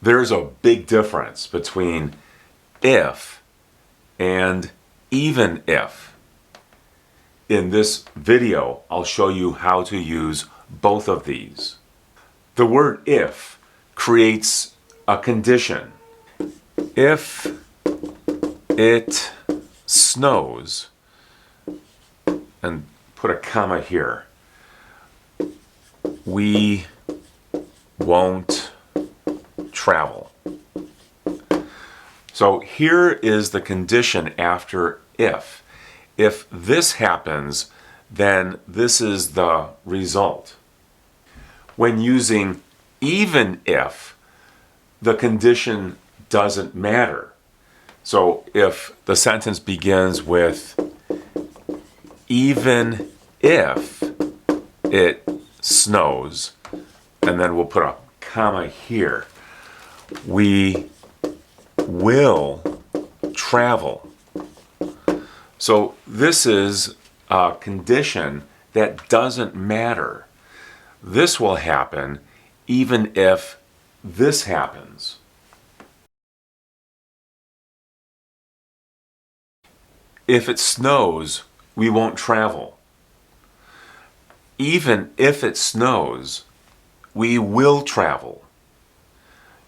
There's a big difference between if and even if. In this video, I'll show you how to use both of these. The word if creates a condition. If it snows, and put a comma here, we won't travel. So here is the condition after if. If this happens, then this is the result. When using even if, the condition doesn't matter. So if the sentence begins with even if it snows, and then we'll put a comma here, we will travel. So this is a condition that doesn't matter. This will happen even if this happens. If it snows, we won't travel. Even if it snows, we will travel.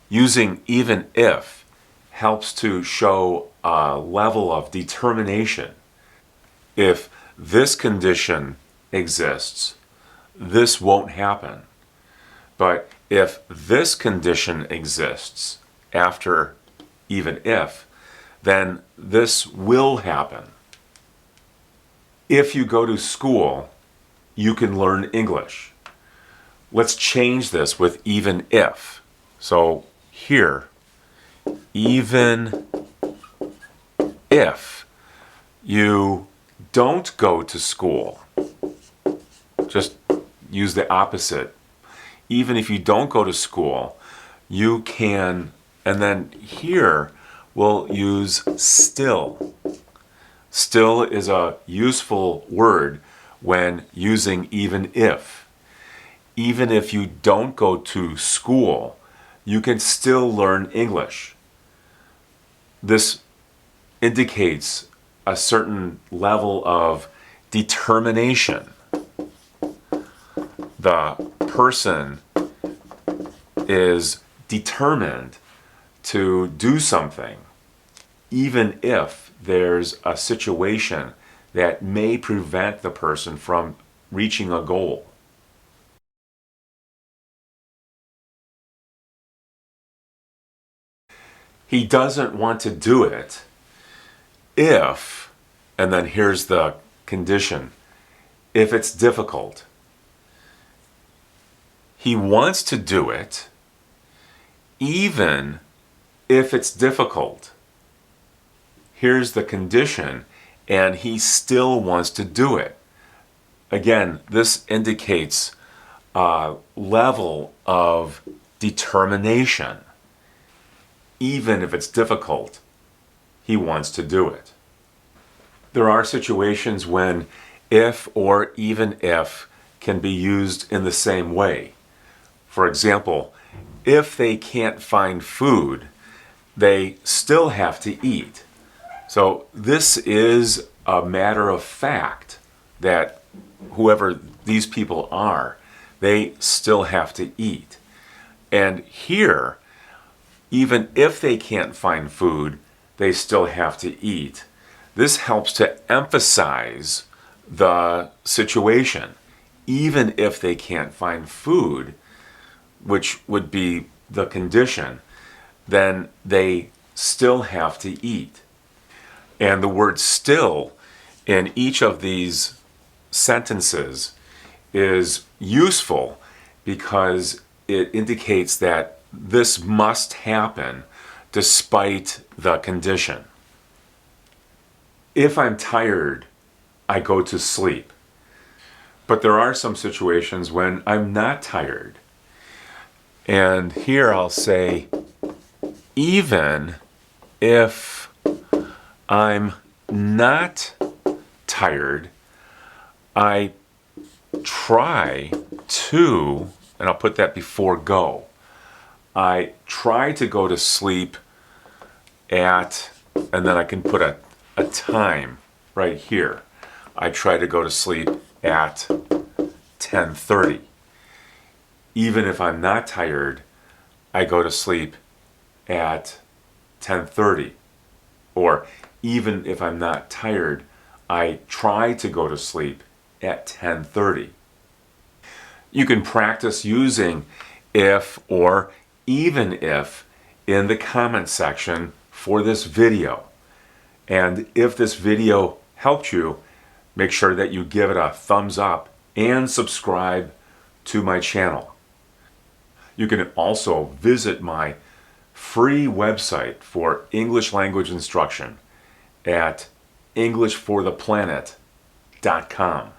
Using even if helps to show a level of determination. If this condition exists, this won't happen. But if this condition exists after even if, then this will happen. If you go to school, you can learn English. Let's change this with even if. So here, even if you don't go to school, just use the opposite. Even if you don't go to school, you can, and then here we'll use still. Still is a useful word when using even if. Even if you don't go to school, you can still learn English. This indicates a certain level of determination. The person is determined to do something, even if there's a situation that may prevent the person from reaching a goal. He doesn't want to do it if, and then here's the condition, if it's difficult. He wants to do it even if it's difficult. Here's the condition, and he still wants to do it. Again, this indicates a level of determination. Even if it's difficult, he wants to do it. There are situations when if or even if can be used in the same way. For example, if they can't find food, they still have to eat. So this is a matter of fact that whoever these people are, they still have to eat. And here, even if they can't find food, they still have to eat. This helps to emphasize the situation. Even if they can't find food, which would be the condition, then they still have to eat. And the word still in each of these sentences is useful because it indicates that this must happen despite the condition. If I'm tired, I go to sleep. But there are some situations when I'm not tired. And here I'll say, even if I'm not tired, I try to, and I'll put that before go, I try to go to sleep at, and then I can put a time right here. I try to go to sleep at 10:30. Even if I'm not tired, I go to sleep at 10:30. Or even if I'm not tired, I try to go to sleep at 10:30. You can practice using if or even if in the comment section for this video. And if this video helped you, make sure that you give it a thumbs up and subscribe to my channel. You can also visit my free website for English language instruction at EnglishForThePlanet.com.